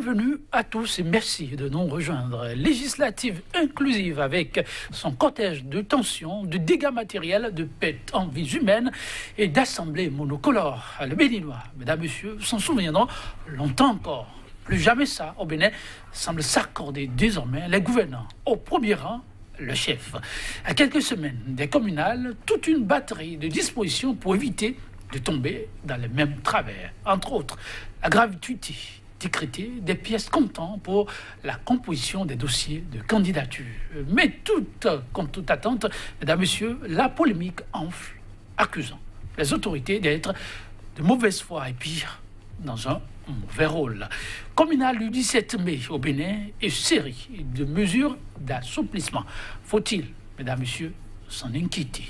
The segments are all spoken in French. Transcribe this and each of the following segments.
Bienvenue à tous et merci de nous rejoindre. Législative inclusive avec son cortège de tensions, de dégâts matériels, de pertes en vies humaines et d'assemblées monocolores. Le Béninois, mesdames, messieurs, s'en souviendront longtemps encore. Plus jamais ça, au Bénin, semble s'accorder désormais les gouvernants. Au premier rang, le chef. À quelques semaines des communales, toute une batterie de dispositions pour éviter de tomber dans les mêmes travers. Entre autres, la gratuité décrétée des pièces comptant pour la composition des dossiers de candidature. Mais contre toute attente, mesdames, messieurs, la polémique enfle, accusant les autorités d'être de mauvaise foi et pire, dans un mauvais rôle. Communal du 17 mai au Bénin et série de mesures d'assouplissement. Faut-il, mesdames, messieurs, s'en inquiéter?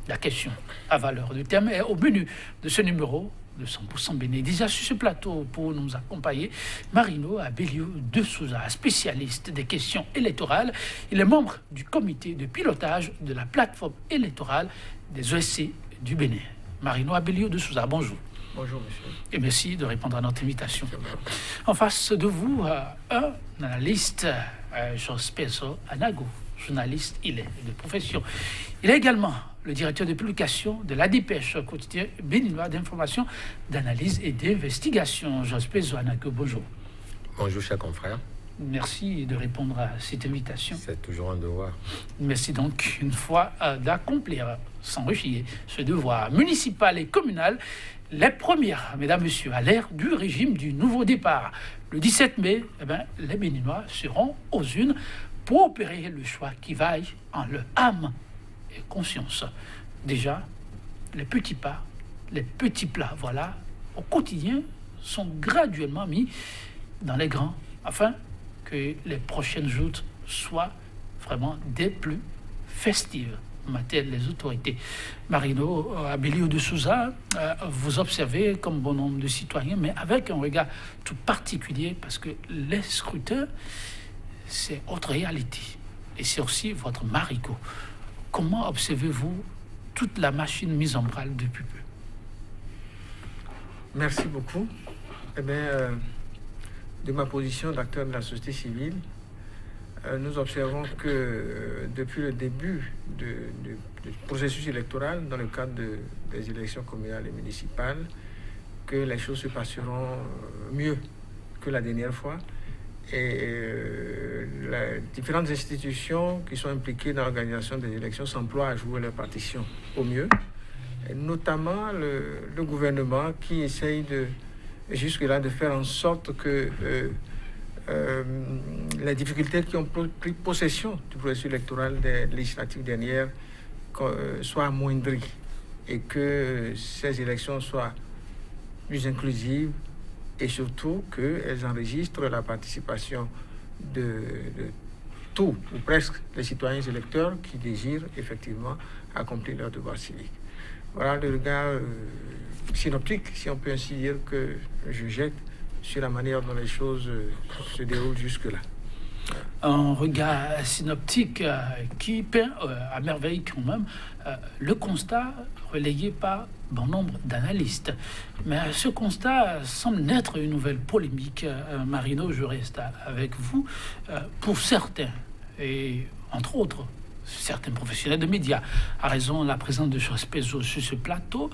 La question à valeur de thème est au menu de ce numéro de 100% Bénin. Déjà sur ce plateau pour nous accompagner, Marino Abelio de Souza, spécialiste des questions électorales. Il est membre du comité de pilotage de la plateforme électorale des ESC du Bénin. Marino Abelio de Souza, bonjour. Bonjour, monsieur. Et merci de répondre à notre invitation. En face de vous, un analyste, Jospeso Anago, journaliste, il est de profession. Il est également le directeur de publication de l'ADPECH, quotidien béninois d'information, d'analyse et d'investigation. Jospeso Anago, bonjour. Bonjour, chers confrères. Merci de répondre à cette invitation. C'est toujours un devoir. Merci donc une fois d'accomplir sans rechier ce devoir municipal et communal. Les premières, mesdames, messieurs, à l'ère du régime du nouveau départ. Le 17 mai, les Béninois seront aux urnes pour opérer le choix qui vaille en leur âme et conscience. Déjà, les petits pas, les petits plats, voilà, au quotidien, sont graduellement mis dans les grands, afin que les prochaines joutes soient vraiment des plus festives, m'attellent les autorités. Marino Abelio de Souza, vous observez comme bon nombre de citoyens, mais avec un regard tout particulier, parce que les scrutins, c'est votre réalité. Et c'est aussi votre marigot. Comment observez-vous toute la machine mise en branle depuis peu? Merci beaucoup. Eh bien, de ma position d'acteur de la société civile, nous observons que depuis le début du processus électoral, dans le cadre des élections communales et municipales, que les choses se passeront mieux que la dernière fois. Et les différentes institutions qui sont impliquées dans l'organisation des élections s'emploient à jouer leur partition au mieux, et notamment le gouvernement qui essaye jusque-là de faire en sorte que les difficultés qui ont pris possession du processus électoral des législatives dernières soient amoindries et que ces élections soient plus inclusives et surtout qu'elles enregistrent la participation de tout ou presque les citoyens électeurs qui désirent effectivement accomplir leur devoir civique. Voilà le regard synoptique, si on peut ainsi dire, que je jette sur la manière dont les choses se déroulent jusque-là. Un regard synoptique qui peint à merveille quand même le constat relayé par bon nombre d'analystes. Mais ce constat semble naître une nouvelle polémique. Marino, je reste avec vous. Pour certains, et entre autres, certains professionnels de médias, à raison de la présence de Jospeso sur ce plateau,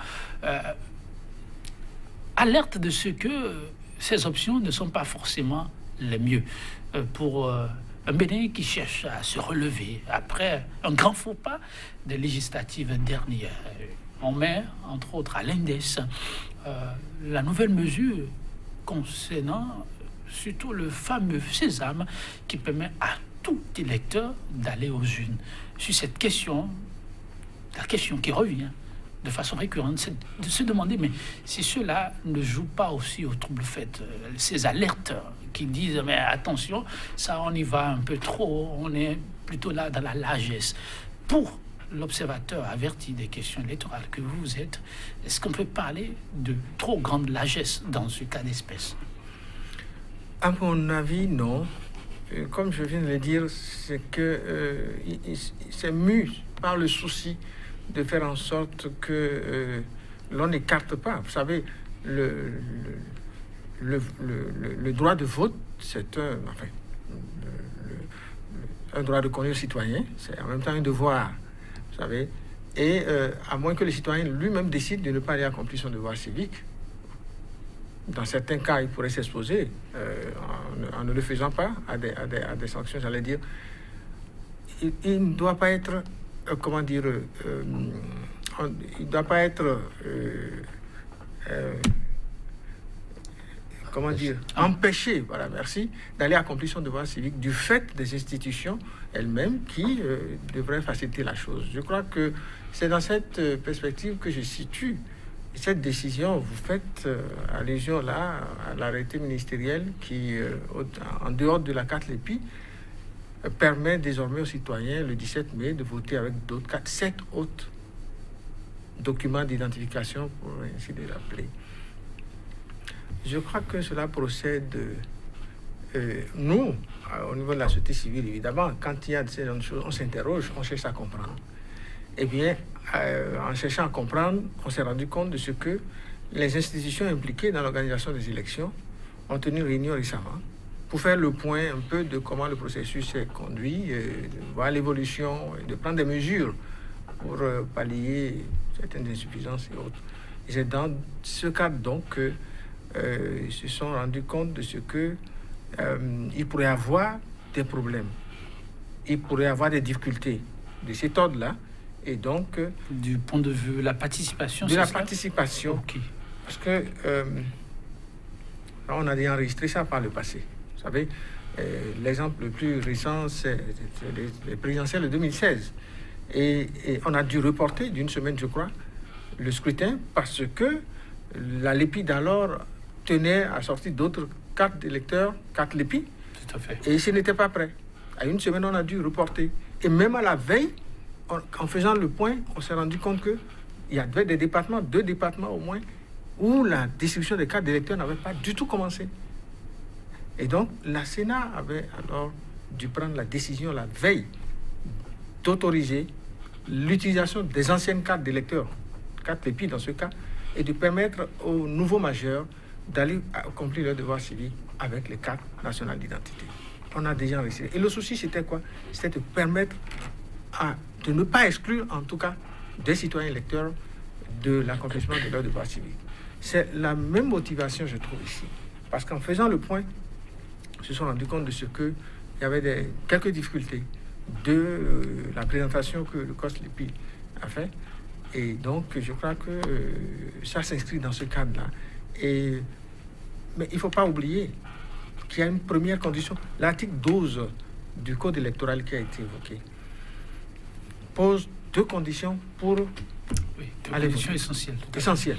alerte de ce que ces options ne sont pas forcément les mieux pour un Bénin qui cherche à se relever après un grand faux pas des législatives dernières. On met, entre autres, à l'index la nouvelle mesure concernant surtout le fameux sésame qui permet à tout électeur d'aller aux urnes. Sur cette question, la question qui revient de façon récurrente, c'est de se demander, mais si cela ne joue pas aussi au trouble fait, ces alertes qui disent, mais attention, ça on y va un peu trop, on est plutôt là dans la largesse. Pour l'observateur averti des questions électorales que vous êtes, est-ce qu'on peut parler de trop grande largesse dans ce cas d'espèce? À mon avis, non. Comme je viens de le dire, c'est que c'est mu par le souci de faire en sorte que l'on n'écarte pas. Vous savez, le droit de vote, c'est un droit de conduire citoyen, c'est en même temps un devoir, vous savez. Et à moins que le citoyen lui-même décide de ne pas aller accomplir son devoir civique, dans certains cas, il pourrait s'exposer en ne le faisant pas à des sanctions, j'allais dire. Il ne doit pas être, il ne doit pas être, empêché, voilà, merci, d'aller accomplir son devoir civique du fait des institutions elles-mêmes qui devraient faciliter la chose. Je crois que c'est dans cette perspective que je situe cette décision. Vous faites allusion là à l'arrêté ministériel qui, en dehors de la carte LEPI, permet désormais aux citoyens le 17 mai de voter avec d'autres 7 autres documents d'identification, pour ainsi les appeler. Je crois que cela procède. Nous, au niveau de la société civile, évidemment, quand il y a ces choses, on s'interroge, on cherche à comprendre. Eh bien, en cherchant à comprendre, on s'est rendu compte de ce que les institutions impliquées dans l'organisation des élections ont tenu une réunion récemment pour faire le point un peu de comment le processus est conduit, de voir l'évolution, et de prendre des mesures pour pallier certaines insuffisances et autres. Et c'est dans ce cadre donc qu'ils se sont rendus compte de ce que il pourrait y avoir des problèmes, il pourrait y avoir des difficultés de cet ordre-là. Et donc, du point de vue de la participation, de la participation, okay. Parce que on a déjà enregistré ça par le passé. Vous savez, l'exemple le plus récent, c'est les présidentielles de 2016. Et on a dû reporter d'une semaine, je crois, le scrutin parce que la LEPI d'alors tenait à sortir d'autres cartes d'électeurs, cartes LEPI. Tout à fait. Et ce n'était pas prêt. À une semaine, on a dû reporter. Et même à la veille, en faisant le point, on s'est rendu compte qu'il y avait des départements, 2 départements au moins, où la distribution des cartes d'électeurs n'avait pas du tout commencé. Et donc, la Sénat avait alors dû prendre la décision la veille d'autoriser l'utilisation des anciennes cartes d'électeurs, cartes LEPI dans ce cas, et de permettre aux nouveaux majeurs d'aller accomplir leur devoir civique avec les cartes nationales d'identité. On a déjà réussi. Et le souci, c'était quoi? C'était de permettre de ne pas exclure, en tout cas, des citoyens électeurs de l'accomplissement de leur devoir civique. C'est la même motivation, je trouve, ici. Parce qu'en faisant le point, ils se sont rendus compte de ce qu'il y avait quelques difficultés de la présentation que le COS LEPI a fait. Et donc, je crois que ça s'inscrit dans ce cadre-là. Mais il ne faut pas oublier qu'il y a une première condition. L'article 12 du Code électoral qui a été évoqué pose 2 conditions pour aller voter. Essentielles.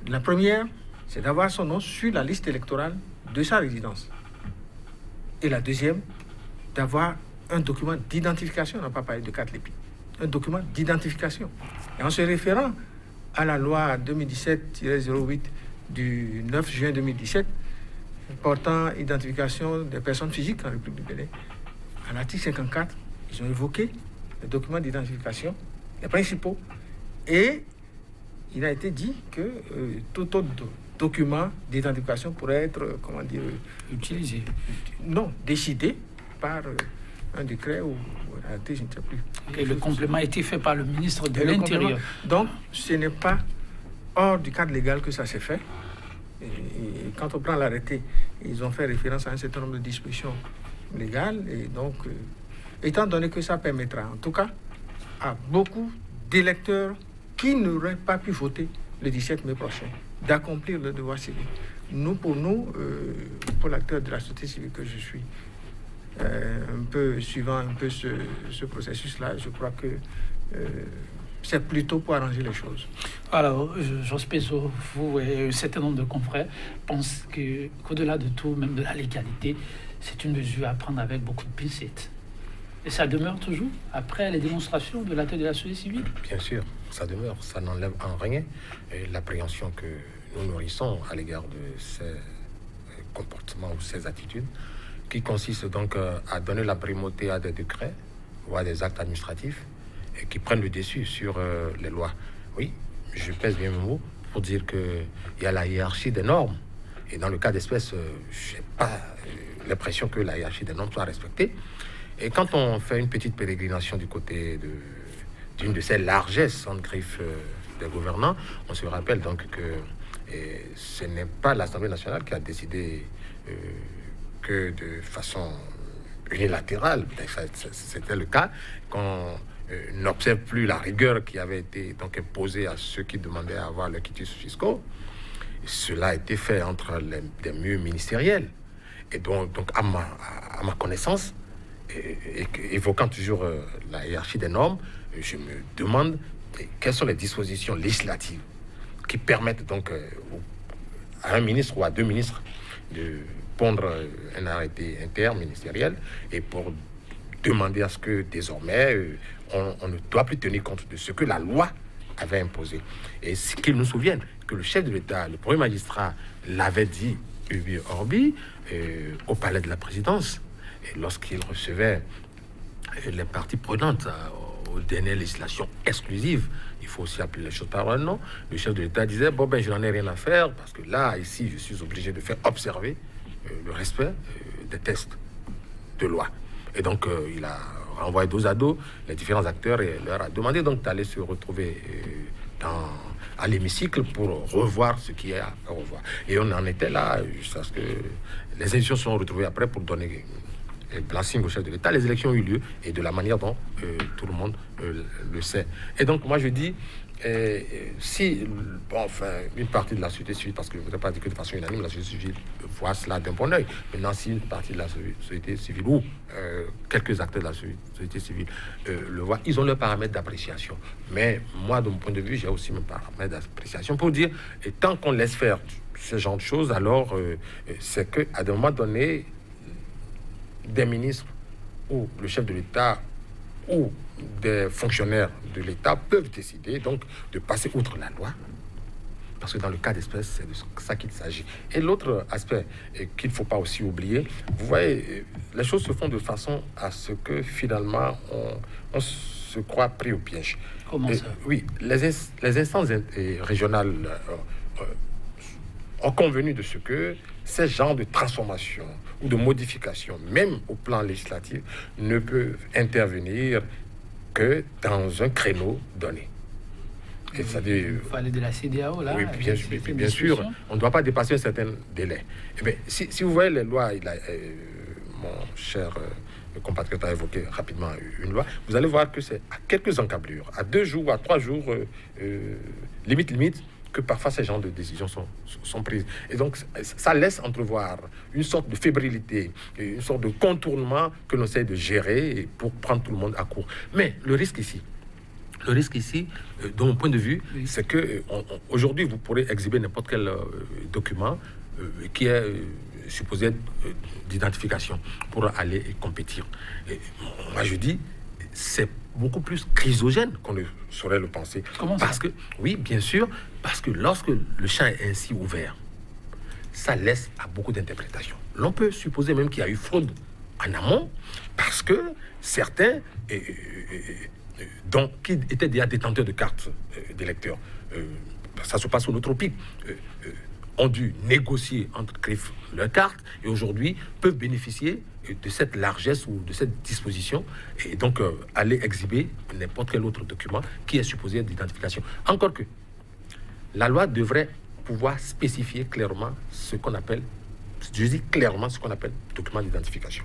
La première, c'est d'avoir son nom sur la liste électorale de sa résidence. Et la deuxième, d'avoir un document d'identification. On n'a pas parlé de carte LEPI. Un document d'identification. Et en se référant à la loi 2017-08 du 9 juin 2017 portant identification des personnes physiques en République du Bénin, à l'article 54, ils ont évoqué les documents d'identification, les principaux, et il a été dit que tout autre document d'identification pourrait être, utilisé. Non, décidé par un décret ou arrêté, je ne sais plus. Et le complément a été fait par le ministre de l'Intérieur. Donc, ce n'est pas hors du cadre légal que ça s'est fait. Et quand on prend l'arrêté, ils ont fait référence à un certain nombre de dispositions légales. Et donc, étant donné que ça permettra, en tout cas, à beaucoup d'électeurs qui n'auraient pas pu voter le 17 mai prochain, d'accomplir le devoir civique. Pour l'acteur de la société civile que je suis, un peu suivant un peu ce processus-là, je crois que c'est plutôt pour arranger les choses. Alors, Jos Pezo, vous et un certain nombre de confrères pensent qu'au-delà de tout, même de la légalité, c'est une mesure à prendre avec beaucoup de pincettes. Et ça demeure toujours après les démonstrations de l'acte de la société civile? Bien sûr, ça demeure. Ça n'enlève en rien l'appréhension que nous nourrissons à l'égard de ces comportements ou ces attitudes qui consistent donc à donner la primauté à des décrets ou à des actes administratifs et qui prennent le dessus sur les lois. Oui, je pèse bien mes mots pour dire qu'il y a la hiérarchie des normes Et dans le cas d'espèce, je n'ai pas l'impression que la hiérarchie des normes soit respectée. Et quand on fait une petite pérégrination du côté d'une de ces largesses en griffe des gouvernants, on se rappelle donc que ce n'est pas l'Assemblée nationale qui a décidé que de façon unilatérale, c'était le cas, qu'on n'observe plus la rigueur qui avait été donc imposée à ceux qui demandaient à avoir leurs quitus fiscaux. Cela a été fait entre les murs ministériels. Et donc à ma connaissance, évoquant toujours la hiérarchie des normes, je me demande quelles sont les dispositions législatives qui permettent donc à un ministre ou à deux ministres de pondre un arrêté interministériel et pour demander à ce que désormais on ne doit plus tenir compte de ce que la loi avait imposé. Et ce qu'ils nous souviennent que le chef de l'État, le premier magistrat, l'avait dit ubi orbi au palais de la présidence, et lorsqu'il recevait les parties prenantes aux dernières législations exclusives, il faut aussi appeler les choses par leur nom, le chef de l'État disait, bon ben je n'en ai rien à faire, parce que là, ici, je suis obligé de faire observer le respect des textes de loi. Et donc, il a renvoyé dos à dos les différents acteurs et leur a demandé donc d'aller se retrouver à l'hémicycle pour revoir ce qui est à revoir. Et on en était là, jusqu'à ce que les institutions sont retrouvées après pour donner blanching au chef de l'État. Les élections ont eu lieu et de la manière dont tout le monde le sait. Et donc, moi, je dis, si, bon, enfin, une partie de la société civile, parce que je ne voudrais pas dire que de façon unanime, la société civile voit cela d'un bon oeil. Maintenant, si une partie de la société civile ou quelques acteurs de la société civile le voient, ils ont leurs paramètres d'appréciation. Mais moi, de mon point de vue, j'ai aussi mes paramètres d'appréciation pour dire, et tant qu'on laisse faire ce genre de choses, alors c'est qu'à un moment donné, des ministres ou le chef de l'État ou des fonctionnaires de l'État peuvent décider donc de passer outre la loi, parce que dans le cas d'espèce, c'est de ça qu'il s'agit. Et l'autre aspect qu'il ne faut pas aussi oublier, vous voyez, les choses se font de façon à ce que finalement on se croit pris au piège. Comment ça? Oui, les instances régionales ont convenu de ce que ces genres de transformation ou de modification, même au plan législatif, ne peuvent intervenir que dans un créneau donné. Et c'est-à-dire, il fallait de la CEDEAO là. Oui, bien sûr, on ne doit pas dépasser un certain délai. Eh bien, si vous voyez les lois, mon cher compatriote a évoqué rapidement une loi, vous allez voir que c'est à quelques encablures, à 2 jours, à 3 jours, limite, que parfois ces genres de décisions sont prises. Et donc, ça laisse entrevoir une sorte de fébrilité, une sorte de contournement que l'on essaie de gérer pour prendre tout le monde à court. Mais le risque ici, de mon point de vue, oui, c'est que aujourd'hui, vous pourrez exhiber n'importe quel document qui est supposé être d'identification pour aller compétir. Et moi, je dis, c'est beaucoup plus chrysogène qu'on ne saurait le penser. Comment ça? Parce que, oui, bien sûr, parce que lorsque le champ est ainsi ouvert, ça laisse à beaucoup d'interprétations. L'on peut supposer même qu'il y a eu fraude en amont, parce que certains, qui étaient déjà détenteurs de cartes d'électeurs, ça se passe au Tropique, ont dû négocier entre griffes leurs cartes et aujourd'hui peuvent bénéficier de cette largesse ou de cette disposition et donc aller exhiber n'importe quel autre document qui est supposé être d'identification. Encore que la loi devrait pouvoir spécifier clairement ce qu'on appelle, je dis clairement ce qu'on appelle document d'identification.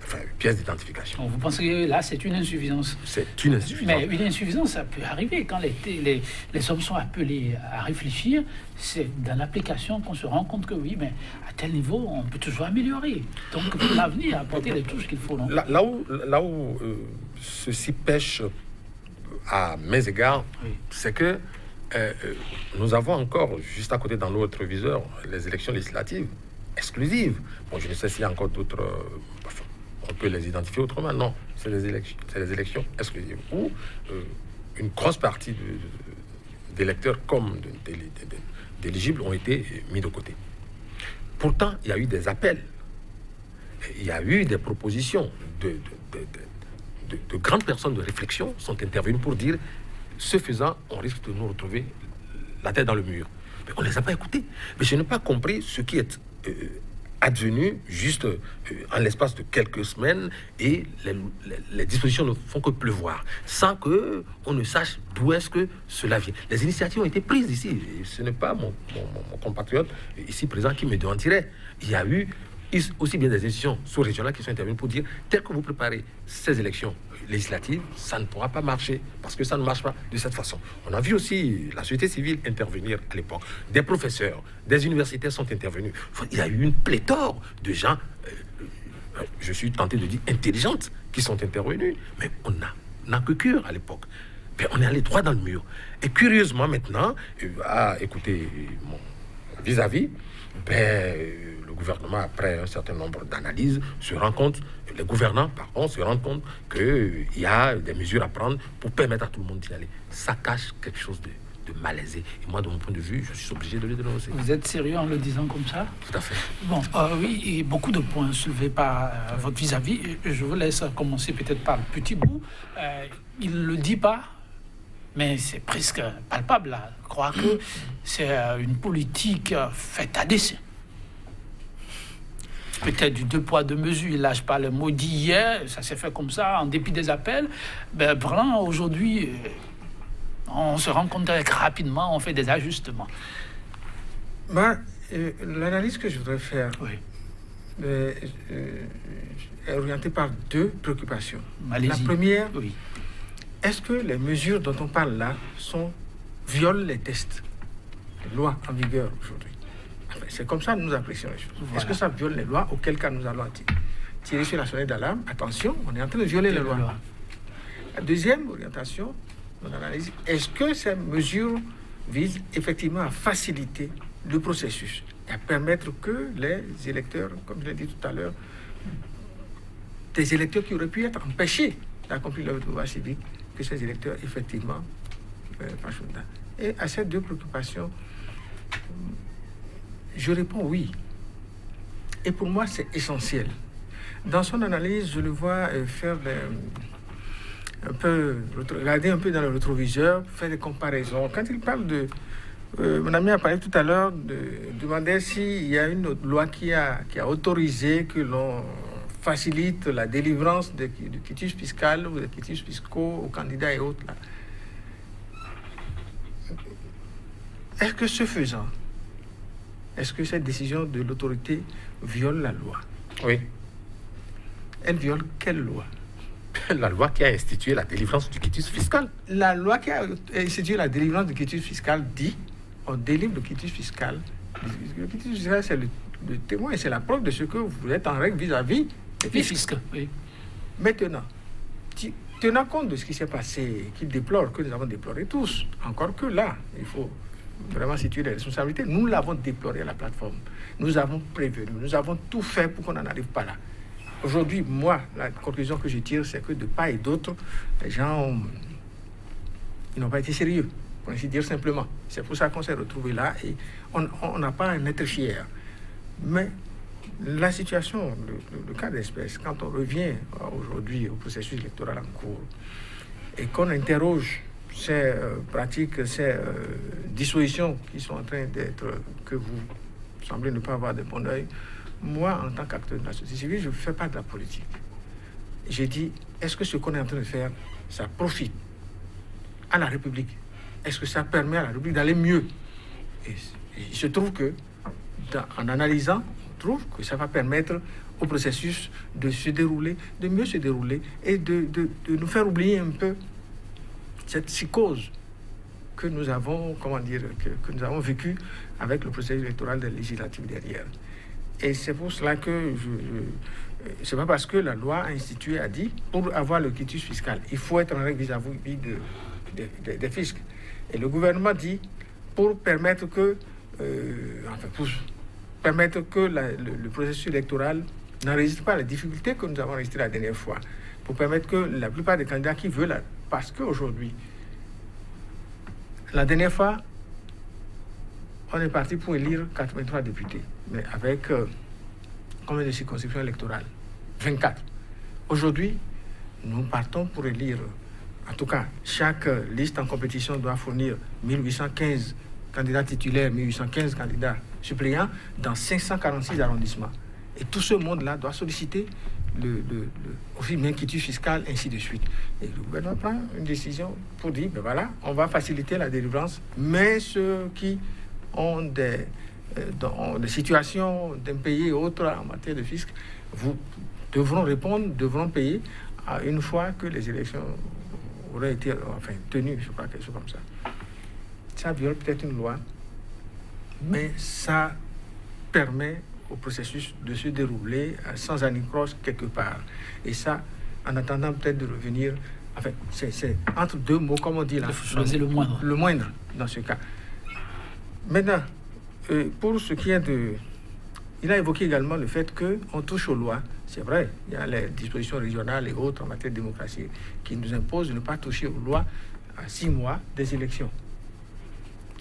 Enfin, pièce d'identification. Vous pensez que là, c'est une insuffisance? C'est une insuffisance. Mais une insuffisance, ça peut arriver quand les hommes sont appelés à réfléchir. C'est dans l'application qu'on se rend compte que oui, mais à tel niveau, on peut toujours améliorer. Donc, pour l'avenir, apporter les touches qu'il faut. Non? Là où ceci pêche à mes égards, oui, c'est que nous avons encore, juste à côté dans notre viseur, les élections législatives exclusives. Bon, je ne sais s'il y a encore d'autres... on peut les identifier autrement. Non, c'est les élections exclusives où une grosse partie d'électeurs comme d'éligibles ont été mis de côté. Pourtant, il y a eu des appels, il y a eu des propositions de grandes personnes de réflexion sont intervenues pour dire, ce faisant, on risque de nous retrouver la tête dans le mur. Mais on ne les a pas écoutés. Mais je n'ai pas compris ce qui est advenu juste en l'espace de quelques semaines et les dispositions ne font que pleuvoir sans que on ne sache d'où est-ce que cela vient. Les initiatives ont été prises ici. Ce n'est pas mon compatriote ici présent qui me démentirait. Il y a eu aussi bien des institutions sous-régionales qui sont intervenues pour dire tel que vous préparez ces élections législatives, ça ne pourra pas marcher parce que ça ne marche pas de cette façon. On a vu aussi la société civile intervenir à l'époque. Des professeurs, des universitaires sont intervenus. Il y a eu une pléthore de gens, je suis tenté de dire intelligentes, qui sont intervenus. Mais on n'a que cure à l'époque. Mais on est allé droit dans le mur. Et curieusement maintenant, à écouter mon vis-à-vis, le gouvernement, après un certain nombre d'analyses, se rend compte, les gouvernants, par contre, se rendent compte qu'il y a des mesures à prendre pour permettre à tout le monde d'y aller. Ça cache quelque chose de malaisé. Et moi, de mon point de vue, je suis obligé de le dénoncer. Vous êtes sérieux en le disant comme ça? Tout à fait. Bon, oui, et beaucoup de points soulevés par votre vis-à-vis. Je vous laisse commencer peut-être par le petit bout. Il ne le dit pas, mais c'est presque palpable là. Je crois que c'est une politique faite à dessein. Peut-être du 2 poids 2 mesures, il lâche pas le mot d'hier, ça s'est fait comme ça, en dépit des appels. Vraiment, aujourd'hui, on se rend compte que rapidement, on fait des ajustements. L'analyse que je voudrais faire est orientée par 2 préoccupations. Allez-y. La première, est-ce que les mesures dont on parle là violent les textes, les lois en vigueur aujourd'hui? C'est comme ça que nous apprécions les choses. Voilà. Est-ce que ça viole les lois? Auquel cas nous allons tirer sur la sonnette d'alarme. Attention, on est en train de violer les lois. La deuxième orientation, mon analyse, est-ce que ces mesures visent effectivement à faciliter le processus et à permettre que les électeurs, comme je l'ai dit tout à l'heure, des électeurs qui auraient pu être empêchés d'accomplir leur devoir civique, que ces électeurs effectivement fassent. Et à ces 2 préoccupations, je réponds oui. Et pour moi, c'est essentiel. Dans son analyse, je le vois regarder un peu dans le rétroviseur, faire des comparaisons. Quand il parle de... mon ami a parlé tout à l'heure, demandait s'il y a une autre loi qui a autorisé que l'on facilite la délivrance de quitus fiscal ou de quitus fiscaux aux candidats et autres. Là. Est-ce que ce faisant, est-ce que cette décision de l'autorité viole la loi? Oui. Elle viole quelle loi? La loi qui a institué la délivrance du quitus fiscal. La loi qui a institué la délivrance du quitus fiscal dit on délivre le quitus fiscal. Le quitus fiscal, c'est le témoin et c'est la preuve de ce que vous êtes en règle vis-à-vis des fiscs. Oui. Maintenant, tenant compte de ce qui s'est passé, qu'il déplore, que nous avons déploré tous, encore que là, il faut vraiment situer les responsabilités. Nous l'avons déploré à la plateforme. Nous avons prévenu. Nous avons tout fait pour qu'on n'en arrive pas là. Aujourd'hui, moi, la conclusion que je tire, c'est que de part et d'autre, les gens ils n'ont pas été sérieux, pour ainsi dire simplement. C'est pour ça qu'on s'est retrouvés là et on n'a pas à en être fier. Mais la situation, le cas d'espèce, quand on revient aujourd'hui au processus électoral en cours et qu'on interroge ces pratiques, ces dispositions qui sont en train d'être, que vous semblez ne pas avoir de bon oeil, moi, en tant qu'acteur de la société civile, je ne fais pas de la politique. J'ai dit, est-ce que ce qu'on est en train de faire, ça profite à la République? Est-ce que ça permet à la République d'aller mieux? Et il se trouve que, en analysant, on trouve que ça va permettre au processus de se dérouler, de mieux se dérouler et de nous faire oublier un peu cette psychose que nous avons, que nous avons vécue avec le processus électoral des législatives derrière. Et c'est pour cela que c'est pas parce que la loi instituée a dit, pour avoir le quitus fiscal, il faut être en règle vis-à-vis des fiscs. Et le gouvernement dit, pour permettre que, le processus électoral n'enregistre pas les difficultés que nous avons enregistrées la dernière fois, pour permettre que la plupart des candidats qui veulent, parce qu'aujourd'hui, la dernière fois, on est parti pour élire 83 députés, mais avec combien de circonscriptions électorales? 24. Aujourd'hui, nous partons pour élire, en tout cas, chaque liste en compétition doit fournir 1815 candidats titulaires, 1815 candidats suppléants dans 546 arrondissements. Et tout ce monde-là doit solliciter aussi une inquiétude fiscale, ainsi de suite. Et le gouvernement prend une décision pour dire, ben voilà, on va faciliter la délivrance, mais ceux qui ont des situations d'impayés et autres en matière de fisc, vous devront payer une fois que les élections auraient été tenues, je crois, quelque chose comme ça. Ça viole peut-être une loi, mais ça permet au processus de se dérouler sans anicroche quelque part. Et ça, en attendant peut-être de revenir, c'est entre deux mots, comme on dit là. Il faut choisir le moindre. Le moindre, dans ce cas. Maintenant, pour ce qui est de... Il a évoqué également le fait qu'on touche aux lois. C'est vrai, il y a les dispositions régionales et autres en matière de démocratie qui nous imposent de ne pas toucher aux lois à 6 mois des élections.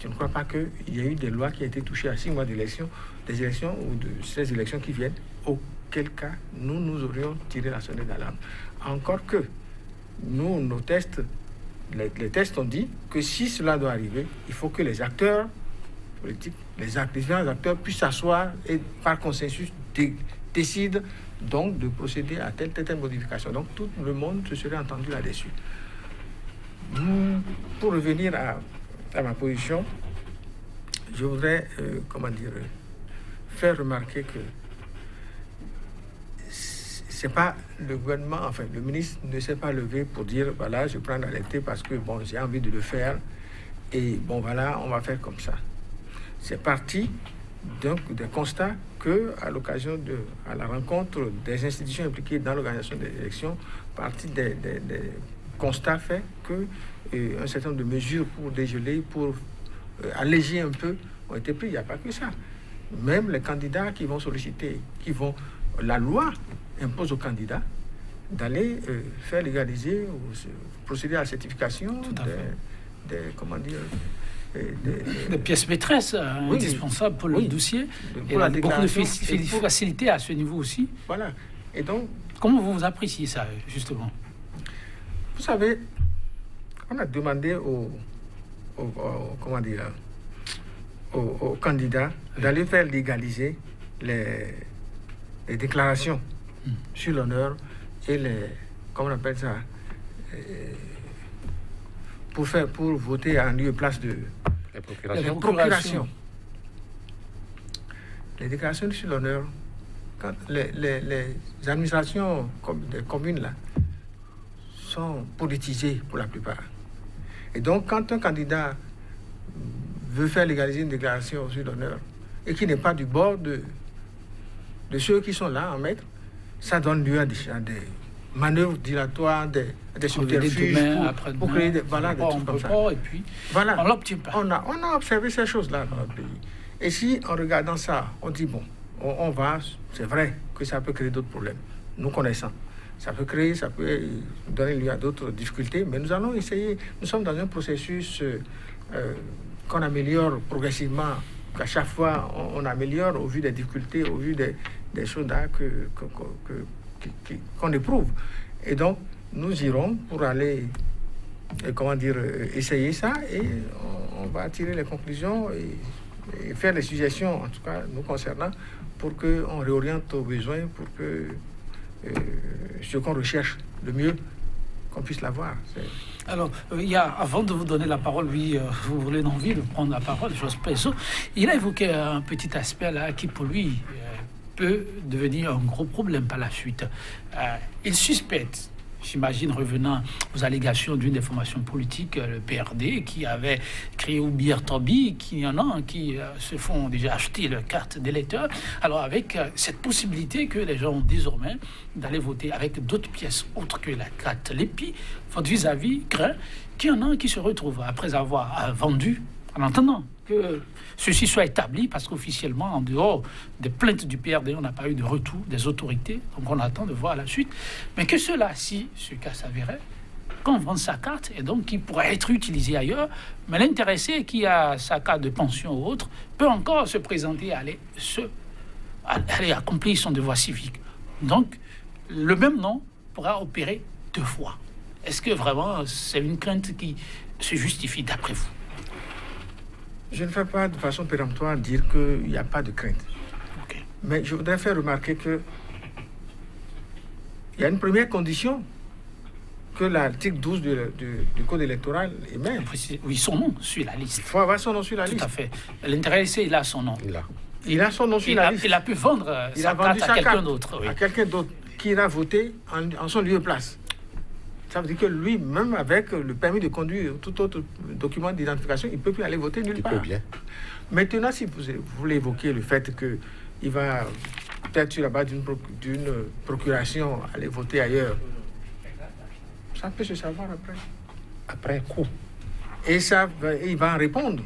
Je ne crois pas qu'il y ait eu des lois qui aient été touchées à 6 mois des élections ou de ces élections qui viennent, auquel cas nous aurions tiré la sonnette d'alarme. Encore que nos tests, les tests ont dit que si cela doit arriver, il faut que les acteurs politiques, les différents acteurs puissent s'asseoir et par consensus décident donc de procéder à telle modification. Donc tout le monde se serait entendu là-dessus. Pour revenir à ma position, je voudrais, faire remarquer que c'est pas le gouvernement, le ministre ne s'est pas levé pour dire, voilà, je prends l'arrêté parce que, bon, j'ai envie de le faire et, bon, voilà, on va faire comme ça. C'est parti donc des constats que, à la rencontre des institutions impliquées dans l'organisation des élections, partie des constats faits que un certain nombre de mesures pour dégeler, pour alléger un peu, ont été prises. Il n'y a pas que ça. Même les candidats qui vont solliciter, la loi impose aux candidats d'aller faire légaliser ou procéder à la certification des pièces maîtresses indispensables pour le dossier. Pour et la beaucoup de facilité à ce niveau aussi. Voilà. Et donc, comment vous appréciez ça, justement? Vous savez, on a demandé aux candidats d'aller faire légaliser les déclarations sur l'honneur et comment on appelle ça, pour voter en lieu et place de la procuration. Les déclarations sur l'honneur, quand les administrations des communes là sont politisées pour la plupart. Et donc, quand un candidat veut faire légaliser une déclaration sur l'honneur et qui n'est pas du bord de ceux qui sont là en maître, ça donne lieu à des manœuvres dilatoires, des subterfuges pour créer des trucs comme ça. Et puis, voilà. On l'obtient pas. On a observé ces choses-là dans notre pays. Et si, en regardant ça, on dit, bon, on va, c'est vrai que ça peut créer d'autres problèmes, nous connaissons. Ça peut donner lieu à d'autres difficultés, mais nous allons essayer, nous sommes dans un processus qu'on améliore progressivement, qu'à chaque fois on améliore au vu des difficultés, au vu des choses là qu'on éprouve. Et donc, nous irons pour aller, essayer ça et on va tirer les conclusions et faire des suggestions, en tout cas nous concernant, pour qu'on réoriente aux besoins, pour que ce qu'on recherche le mieux, qu'on puisse l'avoir. Alors, avant de vous donner la parole, vous voulez l'envie de prendre la parole, Jos Peso, il a évoqué un petit aspect là qui, pour lui, peut devenir un gros problème par la suite. Il suspecte, j'imagine, revenant aux allégations d'une des formations politiques, le PRD, qui avait créé Oubir Tobi, qu'il y en a qui se font déjà acheter leur carte d'électeur. Alors, avec cette possibilité que les gens ont désormais d'aller voter avec d'autres pièces autres que la carte Lépi, votre vis-à-vis craint qu'il y en a qui se retrouvent après avoir vendu, en attendant que ceci soit établi, parce qu'officiellement, en dehors des plaintes du PRD, on n'a pas eu de retour des autorités, donc on attend de voir la suite. Mais que cela, si ce cas s'avérait, qu'on vende sa carte, et donc qui pourrait être utilisée ailleurs, mais l'intéressé qui a sa carte de pension ou autre peut encore se présenter, aller accomplir son devoir civique. Donc, le même nom pourra opérer 2 fois. Est-ce que vraiment c'est une crainte qui se justifie d'après vous? Je ne fais pas de façon péremptoire dire qu'il n'y a pas de crainte. Ok. Mais je voudrais faire remarquer que il y a une première condition que l'article 12 du Code électoral émet. Oui, son nom suit la Il liste. faut avoir son nom sur la Tout liste. à fait. L'intéressé, il a son nom. Il a son nom sur la liste. Il a pu vendre Il sa a vendu carte à sa quelqu'un carte d'autre. Oui. à quelqu'un d'autre qui ira voter en son lieu et place. Ça veut dire que lui, même avec le permis de conduire ou tout autre document d'identification, il ne peut plus aller voter nulle part. Il peut bien. Maintenant, si vous voulez évoquer le fait qu'il va peut-être sur la base d'une procuration aller voter ailleurs, ça peut se savoir après. Après coup. Et il va en répondre.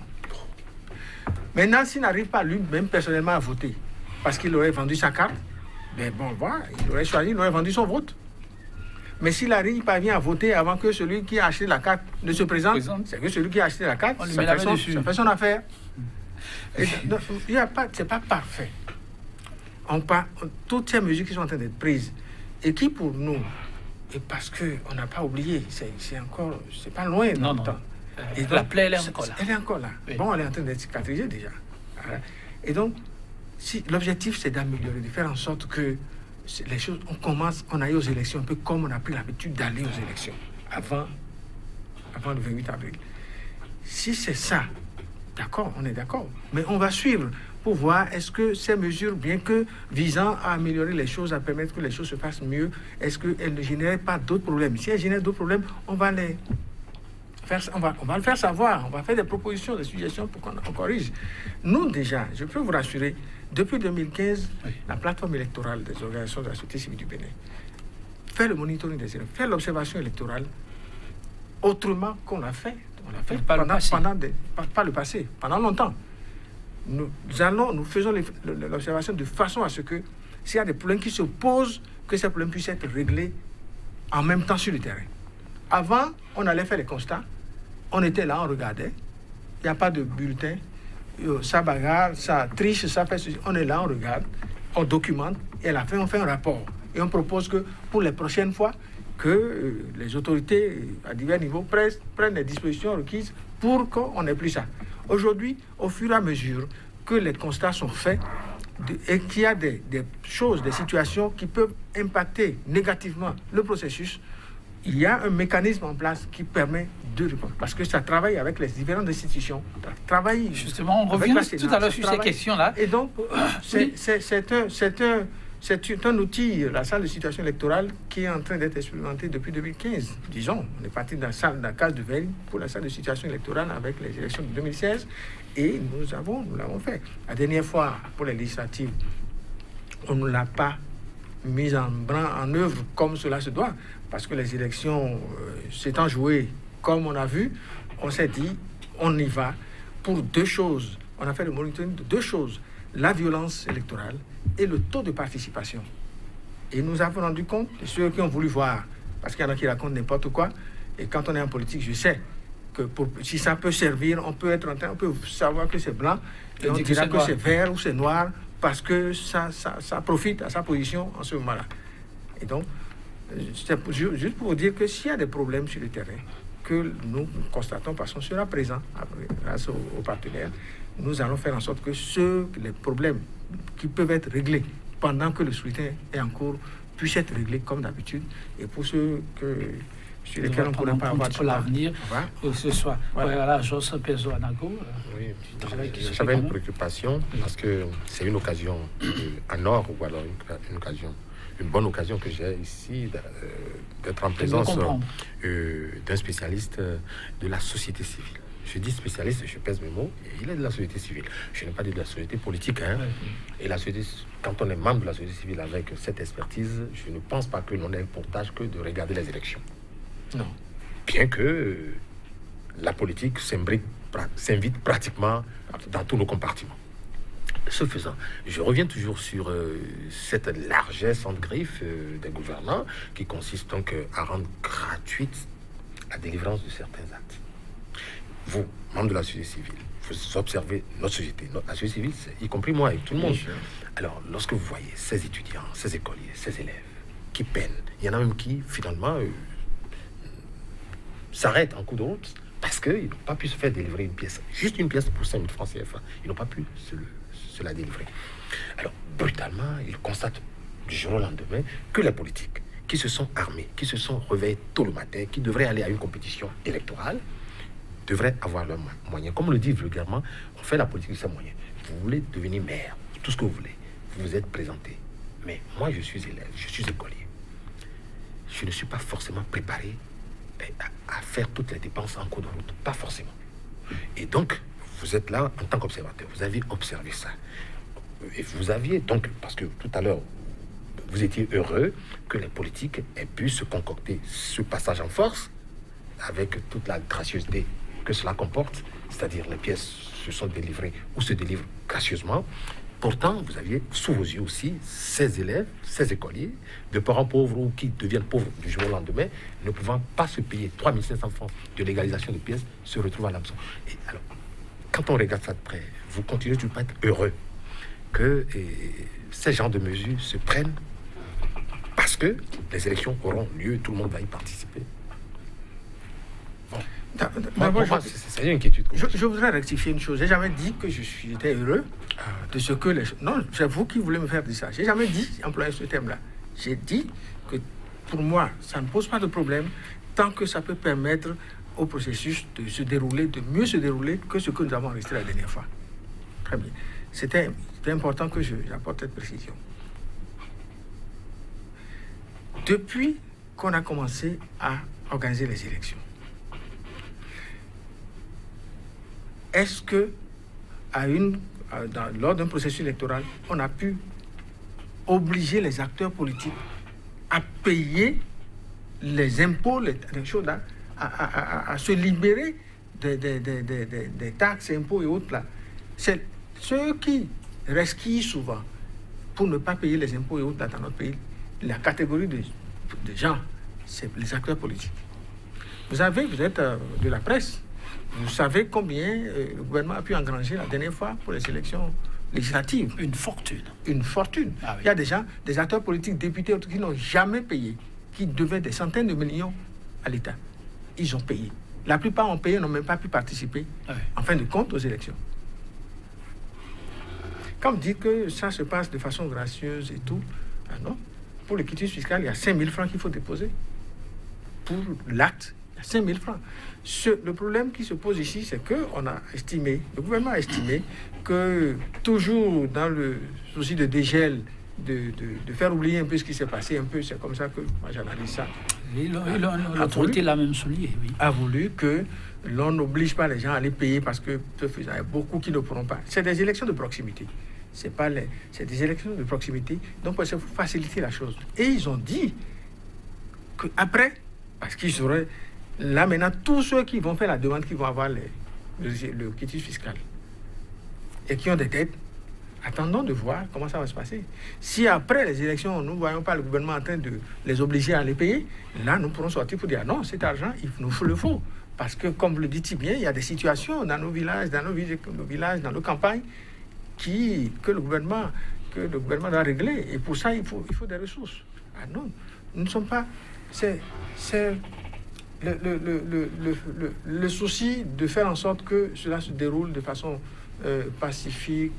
Maintenant, s'il n'arrive pas lui-même personnellement à voter, parce qu'il aurait vendu sa carte, ben bon, voilà, il aurait choisi, il aurait vendu son vote. Mais s'il arrive, il parvient à voter avant que celui qui a acheté la carte ne se présente, c'est que celui qui a acheté la carte, ça fait son affaire. C'est pas parfait. Toutes ces mesures qui sont en train d'être prises, et qui pour nous, et parce qu'on n'a pas oublié, c'est pas loin dans le temps. Et donc, la plaie, elle est encore là. Elle est encore là. Oui. Bon, elle est en train d'être cicatrisée déjà. Et donc, l'objectif, c'est d'améliorer, de faire en sorte que les choses, on aille aux élections un peu comme on a pris l'habitude d'aller aux élections avant le 28 avril. Si c'est ça, d'accord, on est d'accord. Mais on va suivre pour voir est-ce que ces mesures, bien que visant à améliorer les choses, à permettre que les choses se fassent mieux, est-ce qu'elles ne génèrent pas d'autres problèmes? Si elles génèrent d'autres problèmes, on va le faire savoir, on va faire des propositions, des suggestions pour qu'on corrige. Nous, déjà, je peux vous rassurer, depuis 2015, la plateforme électorale des organisations de la société civile du Bénin fait le monitoring des élections, fait l'observation électorale autrement qu'on l'a fait. On l'a fait pas le passé, pendant longtemps. Nous faisons l'observation de façon à ce que s'il y a des problèmes qui se posent, que ces problèmes puissent être réglés en même temps sur le terrain. Avant, on allait faire les constats, on était là, on regardait, il n'y a pas de bulletin, ça bagarre, ça triche, ça fait ceci. On est là, on regarde, on documente, et à la fin, on fait un rapport. Et on propose que pour les prochaines fois, que les autorités à divers niveaux prennent les dispositions requises pour qu'on n'ait plus ça. Aujourd'hui, au fur et à mesure que les constats sont faits et qu'il y a des choses, des situations qui peuvent impacter négativement le processus, il y a un mécanisme en place qui permet de répondre. Parce que ça travaille avec les différentes institutions. Justement, on revient tout à l'heure sur ces questions-là. Et donc, c'est un outil, la salle de situation électorale, qui est en train d'être expérimentée depuis 2015. Disons, on est parti dans la case de veille pour la salle de situation électorale avec les élections de 2016 et nous l'avons fait. La dernière fois, pour les législatives, on ne l'a pas mise en œuvre comme cela se doit, parce que les élections s'étant jouées comme on a vu, on s'est dit, on y va pour deux choses. On a fait le monitoring de deux choses, la violence électorale et le taux de participation. Et nous avons rendu compte, ceux qui ont voulu voir, parce qu'il y en a qui racontent n'importe quoi, et quand on est en politique, je sais que si ça peut servir, on peut savoir que c'est blanc, et on dira que c'est vert ou c'est noir, parce que ça profite à sa position en ce moment-là. Et donc, c'est juste pour vous dire que s'il y a des problèmes sur le terrain, que nous constatons parce qu'on sera présent grâce aux partenaires, nous allons faire en sorte que les problèmes qui peuvent être réglés pendant que le scrutin est en cours puissent être réglés comme d'habitude. Et pour ceux sur lesquels on ne pourra pas avoir pour l'avenir, ce soit voilà, Jos Pezo-Anago. Oui, j'avais une préoccupation parce que c'est une occasion en or, ou alors une bonne occasion que j'ai ici d'être en présence d'un spécialiste de la société civile. Je dis spécialiste, je pèse mes mots, et il est de la société civile. Je n'ai pas dit de la société politique. Et quand on est membre de la société civile avec cette expertise, je ne pense pas que l'on ait pour tâche que de regarder les élections. Non. Bien que la politique s'invite pratiquement dans tous nos compartiments. Ce faisant, je reviens toujours sur cette largesse en griffe des gouvernants qui consiste donc à rendre gratuite la délivrance de certains actes. Vous, membres de la société civile, vous observez notre société. La société civile, y compris moi et tout le monde. Alors, lorsque vous voyez ces étudiants, ces écoliers, ces élèves qui peinent, il y en a même qui, finalement, s'arrêtent en cours de route parce qu'ils n'ont pas pu se faire délivrer une pièce, juste une pièce pour 5 000 francs CFA. Ils n'ont pas pu se la délivrer. Alors, brutalement, ils constatent du jour au lendemain que les politiques qui se sont armés, qui se sont réveillés tôt le matin, qui devraient aller à une compétition électorale, devraient avoir leurs moyens. Comme le dit vulgairement, on fait la politique de ses moyens. Vous voulez devenir maire, tout ce que vous voulez, vous vous êtes présenté. Mais moi, je suis élève, je suis écolier. Je ne suis pas forcément préparé à faire toutes les dépenses en cours de route. Pas forcément. Et donc, vous êtes là en tant qu'observateur. Vous avez observé ça. Et vous aviez donc, parce que tout à l'heure, vous étiez heureux que les politiques aient pu se concocter ce passage en force avec toute la gracieuseté que cela comporte, c'est-à-dire les pièces se sont délivrées ou se délivrent gracieusement. Pourtant, vous aviez sous vos yeux aussi ces élèves, ces écoliers, de parents pauvres ou qui deviennent pauvres du jour au lendemain, ne pouvant pas se payer 3 500 francs de légalisation de pièces, se retrouvent à l'absence. Et alors, quand on regarde ça de près, vous continuez toujours pas être heureux que ces genres de mesures se prennent parce que les élections auront lieu, tout le monde va y participer. D'abord, c'est une inquiétude. Je voudrais rectifier une chose. J'ai jamais dit que j'étais heureux de ce que les... Non, c'est vous qui voulez me faire dire ça. J'ai jamais dit, employer ce terme-là. J'ai dit que pour moi, ça ne pose pas de problème tant que ça peut permettre au processus de se dérouler, de mieux se dérouler que ce que nous avons enregistré la dernière fois. Très bien. C'était important que j'apporte cette précision. Depuis qu'on a commencé à organiser les élections, est-ce que lors d'un processus électoral, on a pu obliger les acteurs politiques à payer les impôts, les choses là, à se libérer des taxes, impôts et autres là? C'est ceux qui resquillent souvent pour ne pas payer les impôts et autres là dans notre pays. La catégorie de gens, c'est les acteurs politiques. Vous êtes de la presse. Vous savez combien le gouvernement a pu engranger la dernière fois pour les élections législatives. Une fortune. Une fortune. Ah oui. Il y a des gens, des acteurs politiques, députés, qui n'ont jamais payé, qui devaient des centaines de millions à l'État. Ils ont payé. La plupart ont payé, n'ont même pas pu participer, en fin de compte, aux élections. Quand on dit que ça se passe de façon gracieuse et tout, ah non. Pour le quitus fiscal, il y a 5 000 francs qu'il faut déposer. Pour l'acte, il y a 5 000 francs. Le problème qui se pose ici, c'est qu'on a estimé, le gouvernement a estimé que toujours dans le souci de dégel, de faire oublier un peu ce qui s'est passé, un peu, c'est comme ça que moi j'analyse ça. L'autorité l'a même souligné, oui. A voulu que l'on n'oblige pas les gens à aller payer parce que il y a beaucoup qui ne pourront pas. C'est des élections de proximité. C'est des élections de proximité, donc il faut faciliter la chose. Et ils ont dit qu'après, parce qu'ils seraient là maintenant, tous ceux qui vont faire la demande, qui vont avoir le quitus fiscal et qui ont des dettes, attendons de voir comment ça va se passer. Si après les élections, nous ne voyons pas le gouvernement en train de les obliger à les payer, là nous pourrons sortir pour dire non, cet argent, il nous le faut. Parce que, comme le dit si bien, il y a des situations dans nos villages, dans nos campagnes, que le gouvernement doit régler. Et pour ça, il faut des ressources. Ah non, nous ne sommes pas... C'est le souci de faire en sorte que cela se déroule de façon pacifique,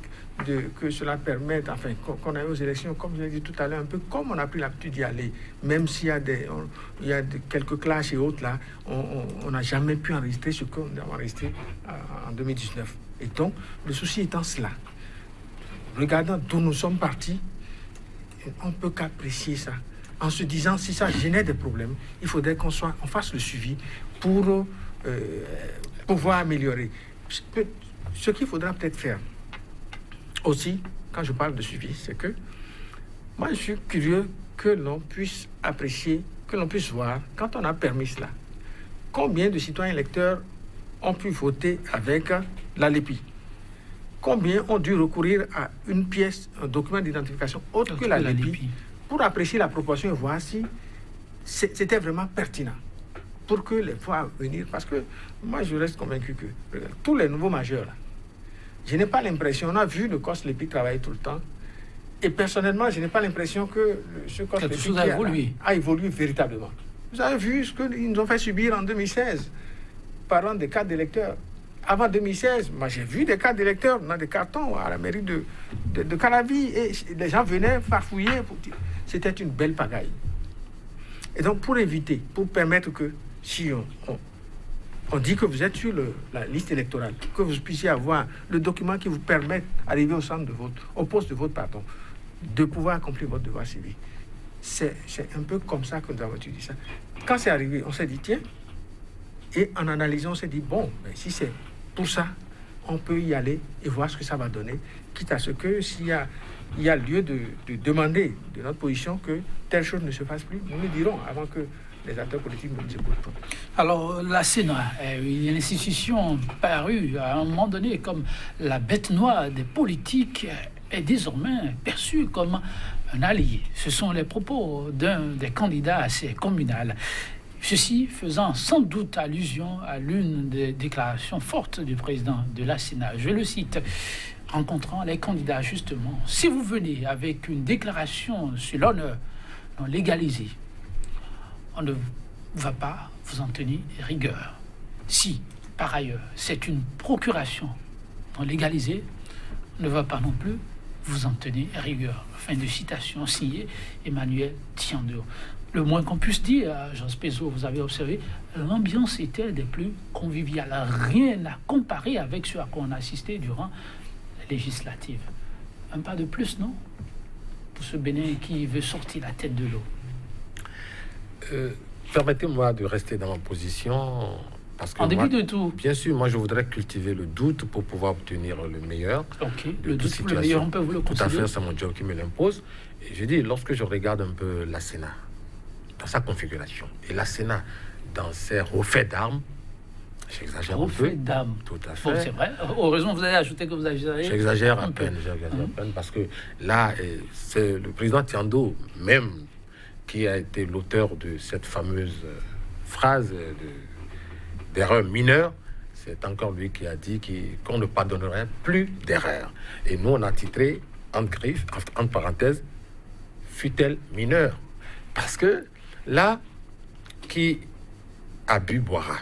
que cela permette, enfin, qu'on aille aux élections, comme je l'ai dit tout à l'heure, un peu comme on a pris l'habitude d'y aller, même s'il y a quelques clashs et autres là, on n'a jamais pu enregistrer ce qu'on a enregistré en 2019. Et donc, le souci étant cela, regardant d'où nous sommes partis, on ne peut qu'apprécier ça. En se disant, si ça génère des problèmes, il faudrait qu'on fasse le suivi pour pouvoir améliorer. Ce qu'il faudra peut-être faire aussi, quand je parle de suivi, c'est que moi, je suis curieux que l'on puisse apprécier, que l'on puisse voir, quand on a permis cela, combien de citoyens électeurs ont pu voter avec la LEPI. Combien ont dû recourir à une pièce, un document d'identification autre que la LEPI, pour apprécier la proportion et voir si c'était vraiment pertinent pour que les fois à venir, parce que moi je reste convaincu que tous les nouveaux majeurs, là, je n'ai pas l'impression, on a vu le COS LEPI travailler tout le temps, et personnellement je n'ai pas l'impression que ce COS LEPI a évolué véritablement. Vous avez vu ce qu'ils nous ont fait subir en 2016. parlant des cartes d'électeurs. Avant 2016, moi j'ai vu des cartes d'électeurs dans des cartons à la mairie de Calavi et les gens venaient farfouiller. C'était une belle pagaille. Et donc pour éviter, pour permettre que si on dit que vous êtes sur la liste électorale, que vous puissiez avoir le document qui vous permet d'arriver au centre de vote, au poste de vote, pardon, de pouvoir accomplir votre devoir civique. C'est un peu comme ça que nous avons étudié ça. Quand c'est arrivé, on s'est dit, tiens, et en analysant, on s'est dit, bon, ben, si c'est pour ça, on peut y aller et voir ce que ça va donner, quitte à ce que s'il y a lieu de demander de notre position que telle chose ne se fasse plus, nous le dirons avant que les acteurs politiques ne nous écoutent pas. Alors, la Sénat est une institution parue à un moment donné comme la bête noire des politiques, est désormais perçue comme un allié. Ce sont les propos d'un des candidats à ces communales. Ceci faisant sans doute allusion à l'une des déclarations fortes du président de la Sénat. Je le cite, rencontrant les candidats justement. Si vous venez avec une déclaration sur l'honneur non légalisée, on ne va pas vous en tenir rigueur. Si, par ailleurs, c'est une procuration non légalisée, on ne va pas non plus vous en tenir rigueur. Fin de citation signée Emmanuel Tiandou. Le moins qu'on puisse dire, Jean Spézo, vous avez observé, l'ambiance était des plus conviviales. Rien à comparer avec ce à quoi on a assisté durant les législatives. Un pas de plus, non? Pour ce Bénin qui veut sortir la tête de l'eau. Permettez-moi de rester dans ma position. Parce que en début de tout. Bien sûr, moi je voudrais cultiver le doute pour pouvoir obtenir le meilleur. Ok, le doute pour le meilleur, on peut vous le considérer. Tout à fait, c'est mon job qui me l'impose. Et je dis, lorsque je regarde un peu la Sénat, dans sa configuration, et la Sénat dans ses refaits d'armes, j'exagère un peu. D'armes. Tout à fait. Bon, c'est vrai. Heureusement, vous avez ajouté que vous exagérez. J'exagère à peine, parce que là, c'est le président Tiandou même qui a été l'auteur de cette fameuse phrase d'erreur mineure. C'est encore lui qui a dit qu'on ne pardonnerait plus d'erreurs. Et nous, on a titré, entre parenthèses, fut-elle mineure. Parce que là, qui a bu boira.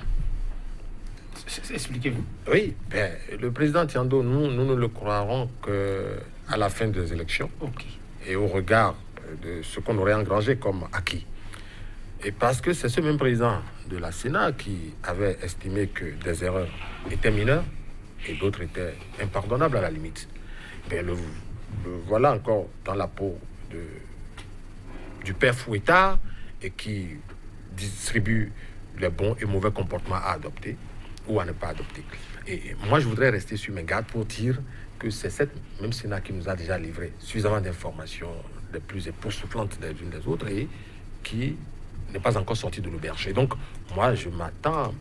Expliquez-vous. Oui, ben, le président Tiandou, nous ne le croirons qu'à la fin des élections. Ok. Et au regard de ce qu'on aurait engrangé comme acquis. Et parce que c'est ce même président de la Sénat qui avait estimé que des erreurs étaient mineures et d'autres étaient impardonnables à la limite. Ben, le voilà encore dans la peau du père Fouettard et qui distribue les bons et mauvais comportements à adopter ou à ne pas adopter. Et moi, je voudrais rester sur mes gardes pour dire que c'est cette même Sénat qui nous a déjà livré suffisamment d'informations les plus époustouflantes des unes des autres et qui n'est pas encore sorti de l'auberge. Et donc, moi, je m'attends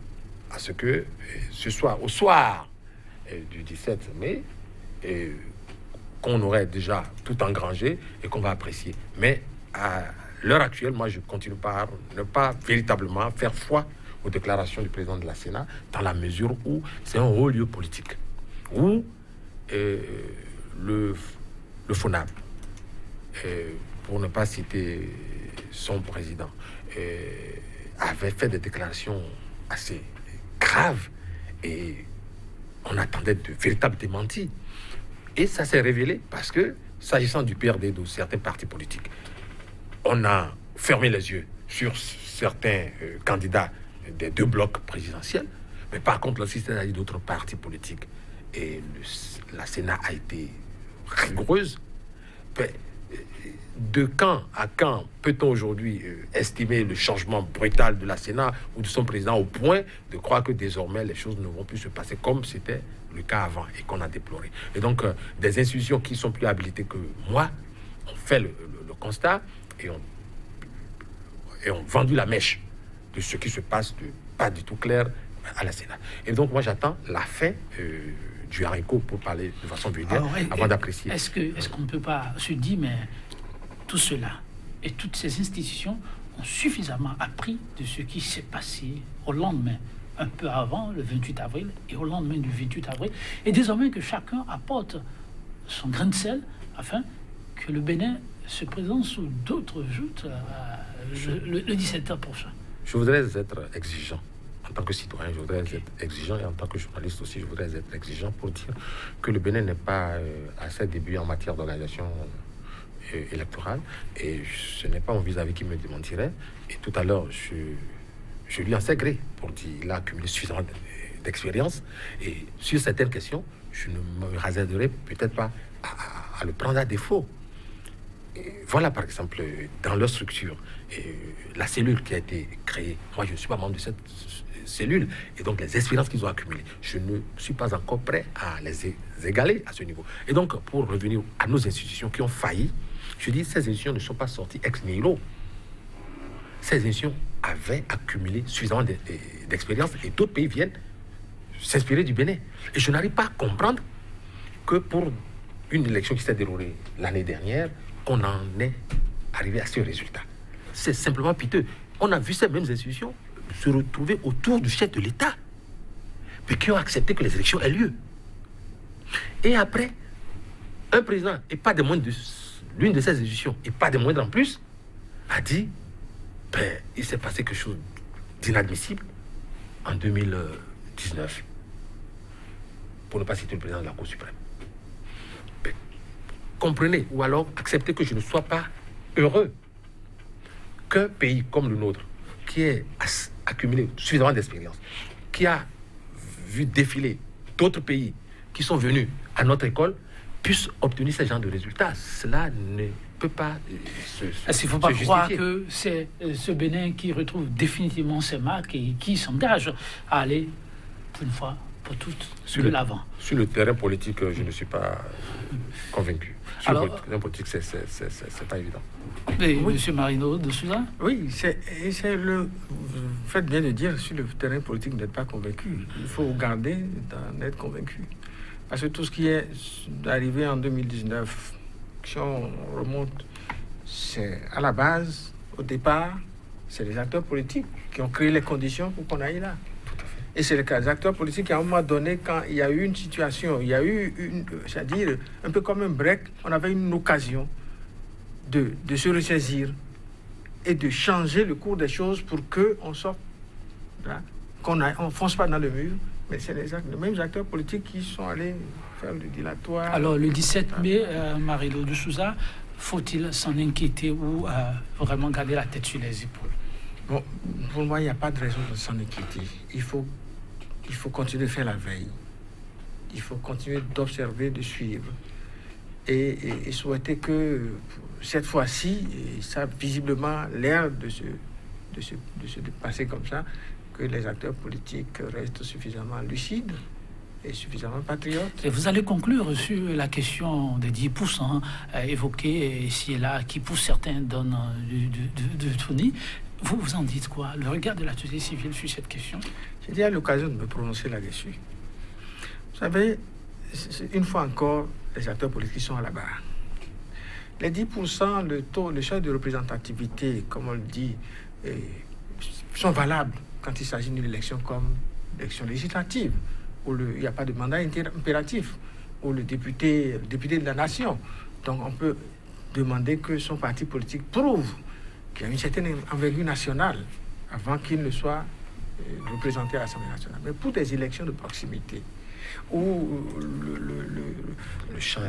à ce que ce soir, au soir du 17 mai, qu'on aurait déjà tout engrangé et qu'on va apprécier. Mais à l'heure actuelle, moi, je continue par ne pas véritablement faire foi aux déclarations du président de la Sénat, dans la mesure où c'est un haut lieu politique, où le FONAP, pour ne pas citer son président, avait fait des déclarations assez graves et on attendait de véritables démentis. Et ça s'est révélé parce que, s'agissant du PRD, de certains partis politiques, on a fermé les yeux sur certains candidats des deux blocs présidentiels, mais par contre, le système a dit d'autres partis politiques et la Sénat a été rigoureuse. De quand à quand peut-on aujourd'hui estimer le changement brutal de la Sénat ou de son président au point de croire que désormais les choses ne vont plus se passer comme c'était le cas avant et qu'on a déploré. Et donc des institutions qui sont plus habilitées que moi ont fait le constat et ont vendu la mèche de ce qui se passe de pas du tout clair à la Sénat. Et donc moi j'attends la fin du haricot pour parler de façon vulgaire avant d'apprécier. Est-ce qu'on ne peut pas se dire, mais tout cela et toutes ces institutions ont suffisamment appris de ce qui s'est passé au lendemain, un peu avant le 28 avril et au lendemain du 28 avril, et désormais que chacun apporte son grain de sel afin que le Bénin se présente sous d'autres joutes le 17 prochain. Je voudrais être exigeant en tant que citoyen, je voudrais être exigeant, et en tant que journaliste aussi, je voudrais être exigeant pour dire que le Bénin n'est pas à ses débuts en matière d'organisation électorale, et ce n'est pas mon vis-à-vis qui me démentirait. Et tout à l'heure, je lui en sais gré pour dire qu'il a accumulé suffisamment d'expérience, et sur certaines questions, je ne me hasarderai peut-être pas à le prendre à défaut. Et voilà, par exemple, dans leur structure, la cellule qui a été créée, moi je ne suis pas membre de cette cellule, et donc les expériences qu'ils ont accumulées, je ne suis pas encore prêt à les égaler à ce niveau. Et donc, pour revenir à nos institutions qui ont failli, je dis, ces institutions ne sont pas sorties ex nihilo. Ces institutions avaient accumulé suffisamment d'expérience, et d'autres pays viennent s'inspirer du Bénin. Et je n'arrive pas à comprendre que pour une élection qui s'est déroulée l'année dernière, qu'on en est arrivé à ce résultat. C'est simplement piteux. On a vu ces mêmes institutions se retrouver autour du chef de l'État, mais qui ont accepté que les élections aient lieu. Et après, un président, et pas des moindres de l'une de ces institutions, et pas des moindres en plus, a dit, il s'est passé quelque chose d'inadmissible en 2019, pour ne pas citer le président de la Cour suprême. Comprenez, ou alors acceptez que je ne sois pas heureux qu'un pays comme le nôtre, qui ait accumulé suffisamment d'expérience, qui a vu défiler d'autres pays qui sont venus à notre école, puisse obtenir ce genre de résultats. Cela ne peut pas Est-ce qu'il ne faut pas croire que c'est ce Bénin qui retrouve définitivement ses marques et qui s'engage à aller, une fois pour toutes, de l'avant? Sur le terrain politique, je ne suis pas convaincu. Sur le terrain politique, c'est pas évident. Et oui. M. Marino de Souza? Oui, vous faites bien de dire, sur le terrain politique, vous n'êtes pas convaincu. Il faut garder d'en être convaincu. Parce que tout ce qui est arrivé en 2019, si on remonte, c'est à la base, au départ, c'est les acteurs politiques qui ont créé les conditions pour qu'on aille là. Et c'est les acteurs politiques qui, à un moment donné, quand il y a eu une situation, il y a eu c'est-à-dire un peu comme un break, on avait une occasion de se ressaisir et de changer le cours des choses pour qu'on sorte, là, qu'on ne fonce pas dans le mur. Mais c'est les mêmes acteurs politiques qui sont allés faire le dilatoire. Alors, le 17 mai, Marino de Souza, faut-il s'en inquiéter ou vraiment garder la tête sur les épaules? Bon, pour moi, il n'y a pas de raison de s'en inquiéter. Il faut continuer de faire la veille. Il faut continuer d'observer, de suivre. Et souhaiter que cette fois-ci, et ça a visiblement l'air de se passer comme ça, que les acteurs politiques restent suffisamment lucides et suffisamment patriotes. Et vous allez conclure sur la question des 10% évoquée ici et là, qui pour certains donnent de tournis. Vous en dites quoi? Le regard de la société civile sur cette question? J'ai déjà eu l'occasion de me prononcer là-dessus. Vous savez, une fois encore, les acteurs politiques sont à la barre. Les 10%, le seuil de représentativité, comme on le dit, sont valables quand il s'agit d'une élection comme l'élection législative, où il n'y a pas de mandat impératif, où le député de la nation. Donc on peut demander que son parti politique prouve qu'il y a une certaine envergure nationale avant qu'il ne soit représenté à l'Assemblée nationale. Mais pour des élections de proximité, où le champ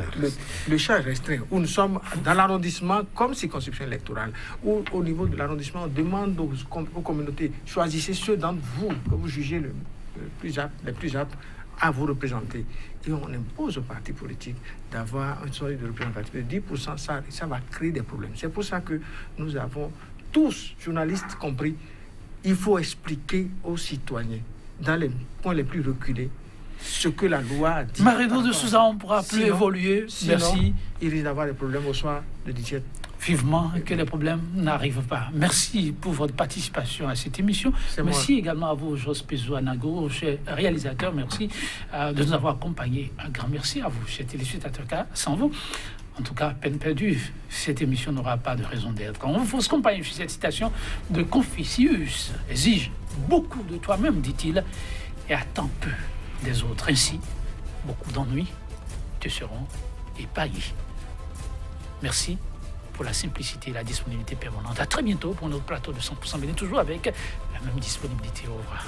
est restreint, où nous sommes dans l'arrondissement comme circonscription électorale, où au niveau de l'arrondissement, on demande aux communautés, choisissez ceux d'entre vous que vous jugez les plus aptes à vous représenter. Et on impose aux partis politiques d'avoir une sorte de représentativité de 10%, ça va créer des problèmes. C'est pour ça que nous avons tous, journalistes compris, il faut expliquer aux citoyens, dans les points les plus reculés, ce que la loi dit. Marino de Souza, on ne pourra plus évoluer. Merci. Il risque d'avoir des problèmes au soir de 17. Vivement que les problèmes n'arrivent pas. Merci pour votre participation à cette émission. Merci également à vous, Jos Pezouanago, cher réalisateur. Merci de nous avoir accompagnés. Un grand merci à vous, chers téléspectateurs. Sans vous, en tout cas, peine perdue, cette émission n'aura pas de raison d'être. On vous accompagne sur cette citation de Confucius. Exige beaucoup de toi-même, dit-il, et attends peu des autres. Ainsi, beaucoup d'ennuis te seront épargnés. Merci pour la simplicité et la disponibilité permanente. À très bientôt pour notre plateau de 100% Bénin, toujours avec la même disponibilité. Au revoir.